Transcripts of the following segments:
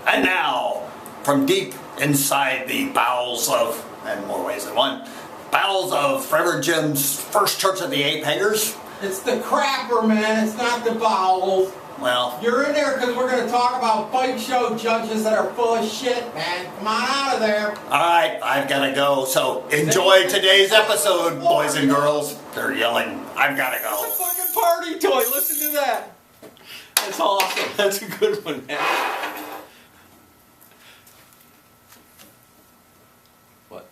And now, from deep inside the bowels of, in more ways than one, bowels of Reverend Jim's First Church of the Apehangers. It's the crapper, man. It's not the bowels. Well, you're in there because we're going to talk about bike show judges that are full of shit, man. Come on out of there. Alright, I've got to go. So enjoy today's episode, boys and girls. They're yelling, I've got to go. It's a fucking party toy. Listen to that. That's awesome. That's a good one, man. What?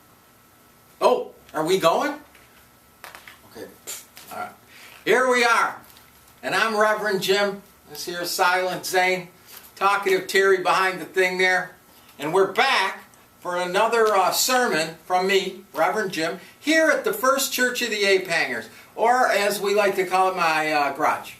Oh, are we going? Okay. Alright. Here we are. And I'm Reverend Jim. This here's Silent Zane. Talkative Terry behind the thing there. And we're back for another sermon from me, Reverend Jim, here at the First Church of the Apehangers. Or as we like to call it, my garage.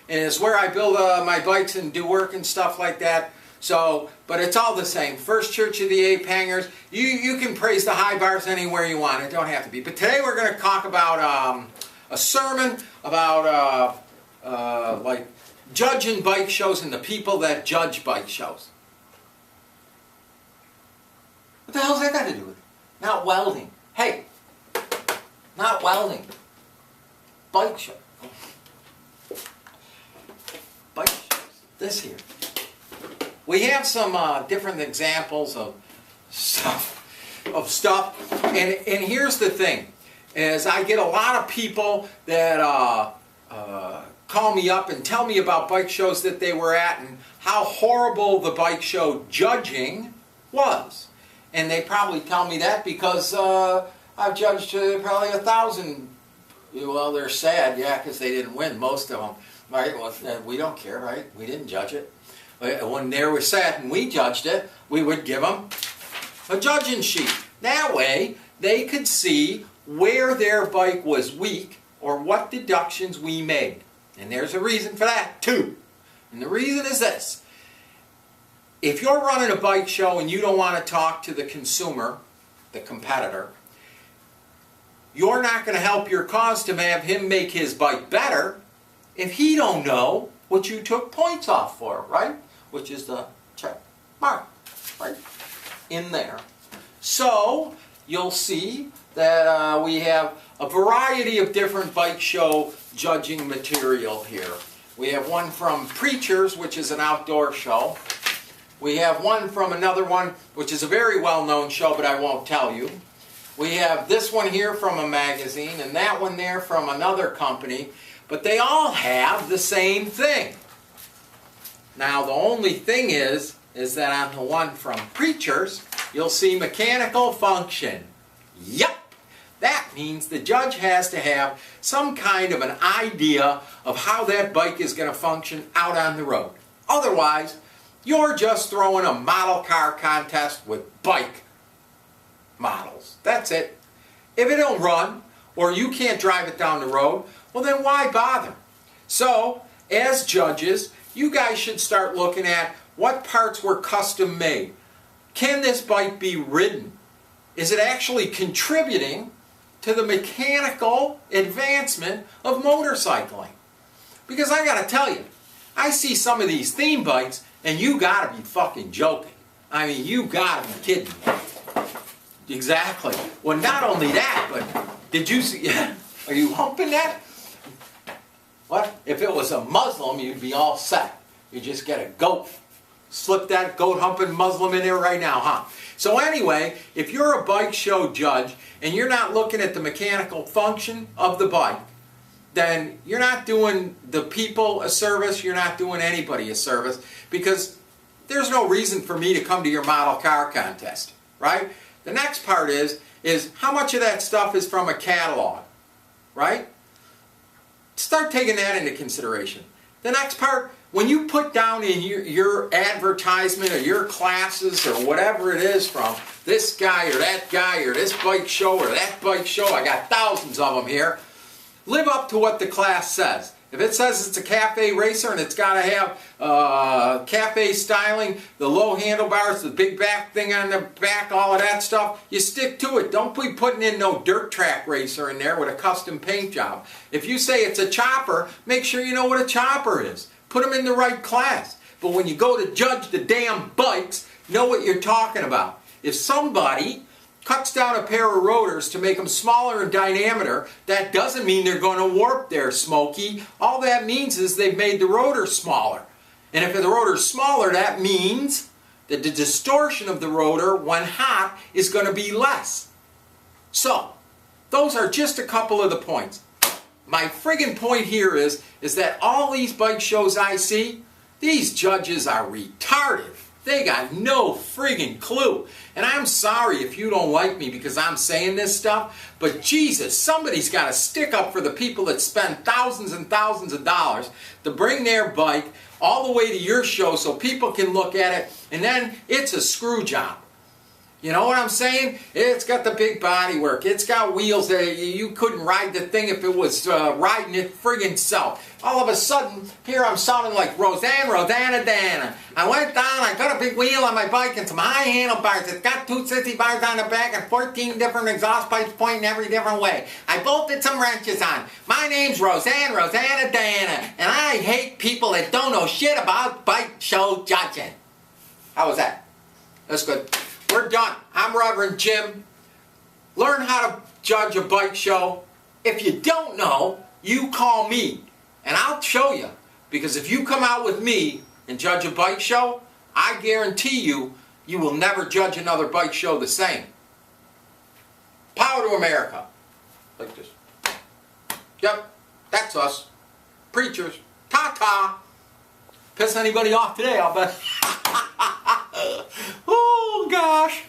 It's where I build my bikes and do work and stuff like that. So, but it's all the same. First Church of the Apehangers. You can praise the high bars anywhere you want. It don't have to be. But today we're going to talk about a sermon about like judging bike shows and the people that judge bike shows. What the hell's that got to do with it? Not welding. Hey, not welding. Bike show. Bike shows. This here. We have some different examples of stuff, and here's the thing, is I get a lot of people that call me up and tell me about bike shows that they were at and how horrible the bike show judging was. And they probably tell me that because I've judged probably 1,000. Well, they're sad, yeah, because they didn't win, most of them. Right? Well, we don't care, right? We didn't judge it. When they were sad and we judged it, we would give them a judging sheet. That way, they could see where their bike was weak or what deductions we made. And there's a reason for that, too. And the reason is this. If you're running a bike show and you don't want to talk to the consumer, the competitor, you're not going to help your cause to have him make his bike better if he don't know what you took points off for, right? Which is the check mark, right? In there. So, you'll see that we have a variety of different bike show judging material here. We have one from Preachers, which is an outdoor show. We have one from another one, which is a very well-known show, but I won't tell you. We have this one here from a magazine, and that one there from another company, but they all have the same thing. Now, the only thing is that on the one from Preachers, you'll see mechanical function. Yep! That means the judge has to have some kind of an idea of how that bike is going to function out on the road. Otherwise, you're just throwing a model car contest with bike models. That's it. If it don't run, or you can't drive it down the road, well then why bother? So, as judges, you guys should start looking at what parts were custom made. Can this bike be ridden? Is it actually contributing to the mechanical advancement of motorcycling? Because I gotta tell you, I see some of these theme bikes and you gotta be fucking joking. I mean, you gotta be kidding me. Exactly. Well, not only that, but did you see, are you humping that? What? If it was a Muslim, you'd be all set. You just get a goat. Slip that goat humping Muslim in there right now, huh? So anyway, if you're a bike show judge and you're not looking at the mechanical function of the bike, then you're not doing the people a service, you're not doing anybody a service, because there's no reason for me to come to your model car contest, right? The next part is how much of that stuff is from a catalog, right? Start taking that into consideration. The next part, when you put down in your advertisement or your classes or whatever it is from this guy or this bike show or that bike show, I got thousands of them here, live up to what the class says. If it says it's a cafe racer and it's got to have cafe styling, the low handlebars, the big back thing on the back, all of that stuff, you stick to it. Don't be putting in no dirt track racer in there with a custom paint job. If you say it's a chopper, make sure you know what a chopper is. Put them in the right class. but when you go to judge the damn bikes, know what you're talking about. If somebody cuts down a pair of rotors to make them smaller in diameter, that doesn't mean they're going to warp there, Smokey. All that means is they've made the rotor smaller. And if the rotor's smaller, that means that the distortion of the rotor when hot is going to be less. So, those are just a couple of the points. My friggin' point here is that all these bike shows I see, these judges are retarded. They got no friggin' clue. And I'm sorry if you don't like me because I'm saying this stuff, but Jesus, somebody's got to stick up for the people that spend thousands and thousands of dollars to bring their bike all the way to your show so people can look at it, and then it's a screw job. You know what I'm saying? It's got the big body work. It's got wheels that you couldn't ride the thing if it was riding it friggin' self. All of a sudden, here I'm sounding like Rosanna Dana. I went down, I got a big wheel on my bike and some high handlebars. It's got 260 bars on the back and 14 different exhaust pipes pointing every different way. I bolted some wrenches on. My name's Rosanna Dana, and I hate people that don't know shit about bike show judging. How was that? That's good. We're done. I'm Reverend Jim. Learn how to judge a bike show. If you don't know, you call me and I'll show you. Because if you come out with me and judge a bike show, I guarantee you, you will never judge another bike show the same. Power to America. Like this. Yep, that's us. Preachers. Ta-ta. Piss anybody off today, I'll bet. Oh, gosh.